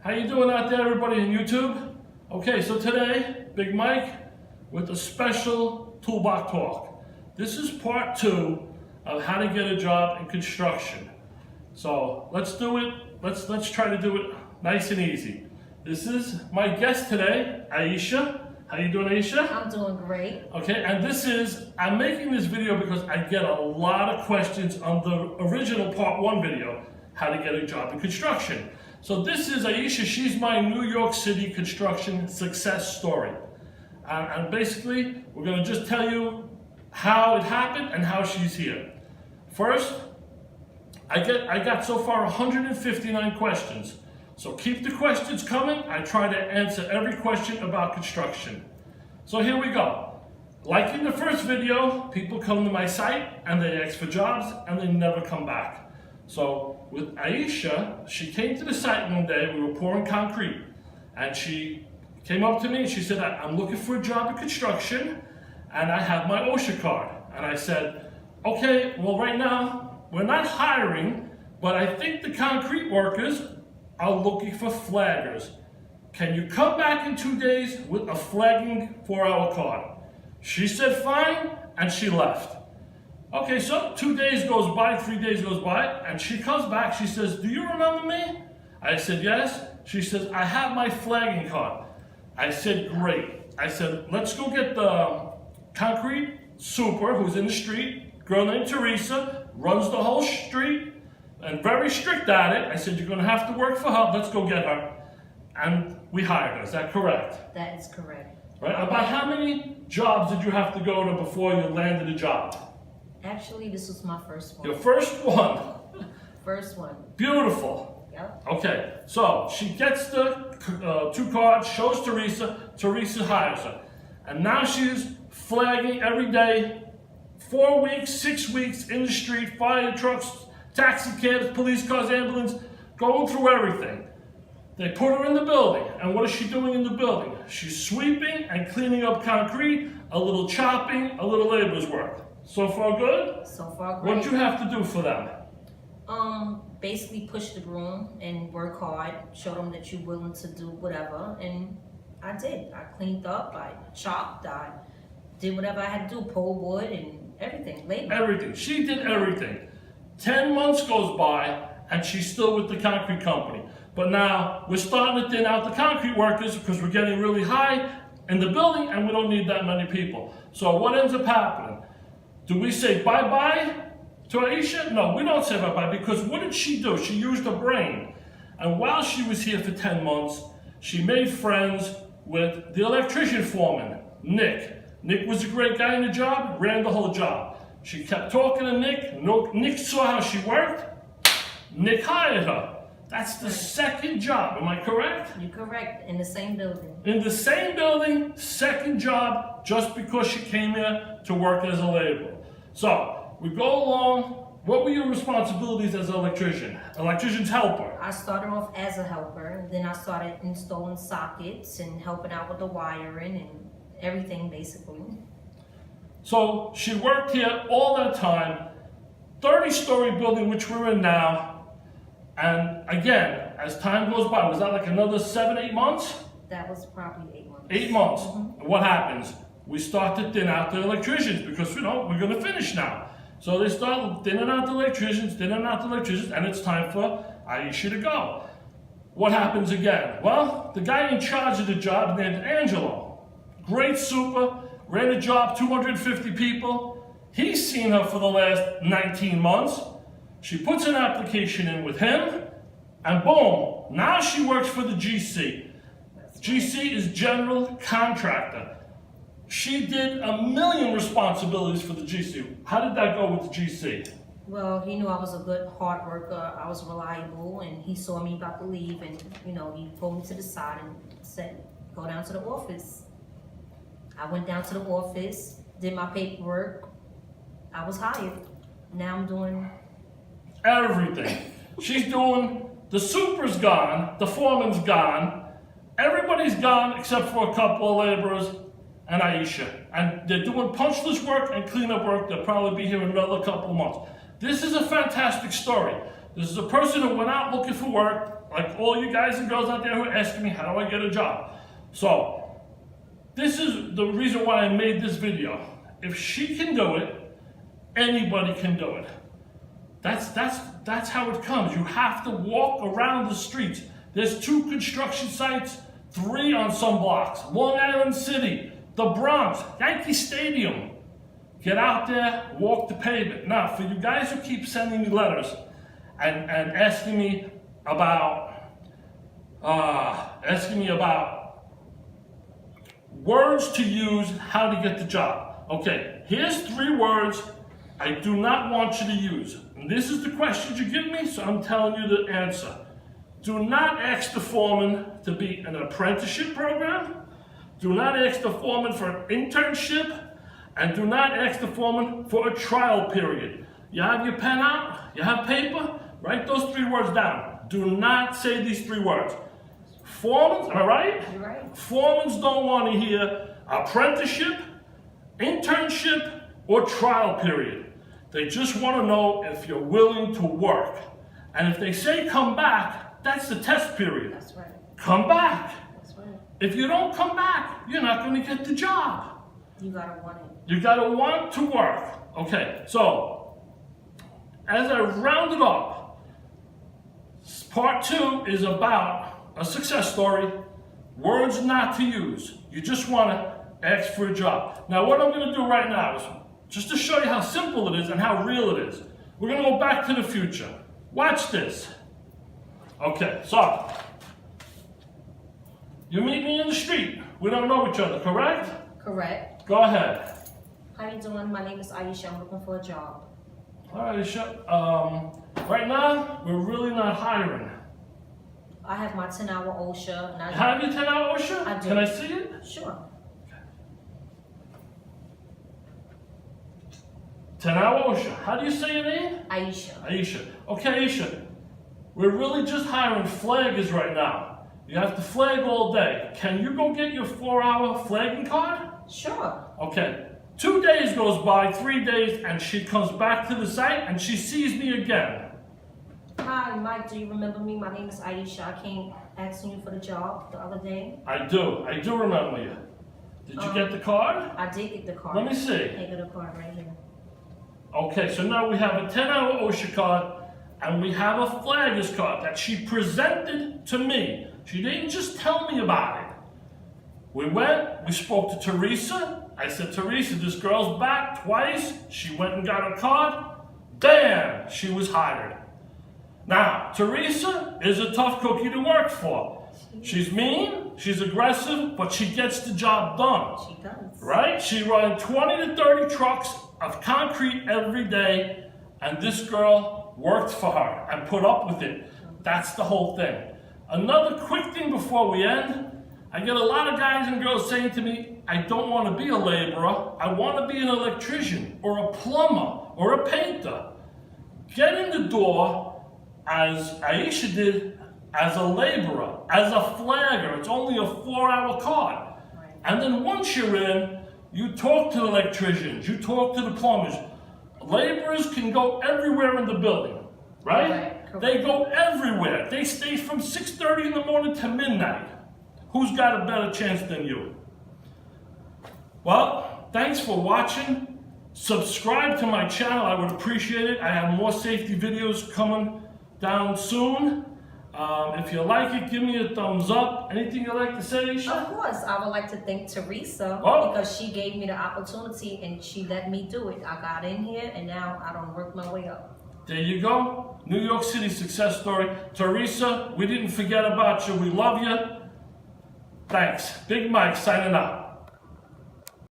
How you doing out there, everybody on YouTube? Okay, so today, Big Mike with a special toolbox talk. This is part 2 of how to get a job in construction. So let's do it. Let's try to do it nice and easy. This is my guest today, Aisha. How you doing, Aisha? I'm doing great. Okay, and I'm making this video because I get a lot of questions on the original part 1 video, how to get a job in construction. So this is Aisha. She's my New York City construction success story. And basically, we're going to just tell you how it happened and how she's here. First, I got so far 159 questions. So keep the questions coming. I try to answer every question about construction. So here we go. Like in the first video, people come to my site and they ask for jobs and they never come back. So with Aisha, she came to the site one day, we were pouring concrete, and she came up to me and she said, I'm looking for a job in construction and I have my OSHA card. And I said, okay, well right now, we're not hiring, but I think the concrete workers are looking for flaggers. Can you come back in 2 days with a flagging 4-hour card? She said fine, and she left. Okay, so 2 days goes by, 3 days goes by, and she comes back, she says, do you remember me? I said, yes. She says, I have my flagging card. I said, great. I said, let's go get the concrete super who's in the street, girl named Teresa, runs the whole street, and very strict at it. I said, you're gonna have to work for her, let's go get her. And we hired her, is that correct? That is correct. Right, about how many jobs did you have to go to before you landed a job? Actually, this was my first one. Your first one. First one. Beautiful. Yep. Okay, so she gets the 2 cards, shows Teresa, Teresa hires her. And now she's flagging every day, 4 weeks, 6 weeks in the street, fire trucks, taxi cabs, police cars, ambulance, going through everything. They put her in the building, and what is she doing in the building? She's sweeping and cleaning up concrete, a little chopping, a little labor's work. So far good? So far great. What you have to do for them? Basically push the broom and work hard, show them that you're willing to do whatever, and I did. I cleaned up, I chopped, I did whatever I had to do, pull wood and everything, labor. Everything. She did everything. 10 months goes by, and she's still with the concrete company. But now, we're starting to thin out the concrete workers because we're getting really high in the building, and we don't need that many people. So what ends up happening? Do we say bye-bye to Aisha? No, we don't say bye-bye, because what did she do? She used her brain. And while she was here for 10 months, she made friends with the electrician foreman, Nick. Nick was a great guy in the job, ran the whole job. She kept talking to Nick. Nick saw how she worked. Nick hired her. That's the second job, am I correct? You're correct, in the same building. In the same building, second job, just because she came here to work as a laborer. So, we go along. What were your responsibilities as an electrician? Electrician's helper. I started off as a helper, then I started installing sockets and helping out with the wiring and everything, basically. So, she worked here all that time, 30-story building, which we're in now. And again, as time goes by, was that like another 7, 8 months? That was probably 8 months. 8 months. Mm-hmm. And what happens? We start to thin out the electricians because, we're going to finish now. So they start thinning out the electricians, and it's time for Aisha to go. What happens again? Well, the guy in charge of the job named Angelo, great super, ran the job, 250 people. He's seen her for the last 19 months. She puts an application in with him, and boom, now she works for the GC. GC is general contractor. She did 1,000,000 responsibilities for the GC. How did that go with the GC? Well, he knew I was a good hard worker, I was reliable, and he saw me about to leave, and he pulled me to the side and said, go down to the office. I went down to the office, did my paperwork, I was hired. Now I'm doing everything. She's doing, the super's gone, the foreman's gone, everybody's gone except for a couple of laborers and Aisha. And they're doing punchless work and cleanup work. They'll probably be here another couple of months. This is a fantastic story. This is a person who went out looking for work, like all you guys and girls out there who are asking me, how do I get a job? So, this is the reason why I made this video. If she can do it, anybody can do it. That's how it comes. You have to walk around the streets. There's 2 construction sites, 3 on some blocks. Long Island City, the Bronx, Yankee Stadium. Get out there, walk the pavement. Now, for you guys who keep sending me letters and asking me about words to use, how to get the job. Okay, here's 3 words I do not want you to use. And this is the questions you give me, so I'm telling you the answer. Do not ask the foreman to be an apprenticeship program. Do not ask the foreman for an internship. And do not ask the foreman for a trial period. You have your pen out? You have paper? Write those 3 words down. Do not say these 3 words. Foremans, am I right? You're right. Foremans don't want to hear apprenticeship, internship, or trial period. They just want to know if you're willing to work. And if they say come back, that's the test period. That's right. Come back. That's right. If you don't come back, you're not going to get the job. You gotta want it. You gotta want to work. Okay, so as I round it up, part 2 is about a success story, words not to use. You just wanna ask for a job. Now what I'm gonna do right now is, just to show you how simple it is and how real it is, we're gonna go back to the future. Watch this. Okay, so, you meet me in the street. We don't know each other, correct? Correct. Go ahead. How you doing? My name is Aisha. I'm looking for a job. All right, Aisha. Right now, we're really not hiring. I have my 10-hour OSHA. And Have you 10-hour OSHA? I do. Can I see it? Sure. 10-hour OSHA. How do you say your name? Aisha. Aisha. Okay, Aisha. We're really just hiring flaggers right now. You have to flag all day. Can you go get your 4-hour flagging card? Sure. Okay. 2 days goes by, 3 days, and she comes back to the site and she sees me again. Hi, Mike. Do you remember me? My name is Aisha. I came asking you for the job the other day. I do remember you. Did you get the card? I did get the card. Let me see. I got the card right here. Okay, so now we have a 10-hour OSHA card and we have a flagger's card that she presented to me. She didn't just tell me about it. We went, we spoke to Teresa. I said, Teresa, this girl's back twice. She went and got her card. Bam, she was hired. Now, Teresa is a tough cookie to work for. She's mean, she's aggressive, but she gets the job done. She does. Right? She runs 20 to 30 trucks of concrete every day, and this girl worked for her and put up with it. That's the whole thing. Another quick thing before we end, I get a lot of guys and girls saying to me, I don't want to be a laborer, I want to be an electrician, or a plumber, or a painter. Get in the door, as Aisha did, as a laborer, as a flagger. It's only a 4-hour card. Right. And then once you're in, you talk to the electricians, you talk to the plumbers. Laborers can go everywhere in the building, right? Correct. They go everywhere. They stay from 6:30 in the morning to midnight. Who's got a better chance than you? Well, thanks for watching. Subscribe to my channel, I would appreciate it. I have more safety videos coming down soon. If you like it, give me a thumbs up. Anything you'd like to say, Aisha? Of course, I would like to thank Teresa because she gave me the opportunity and she let me do it. I got in here and now I don't work my way up. There you go. New York City success story. Teresa, we didn't forget about you. We love you. Thanks. Big Mike signing out.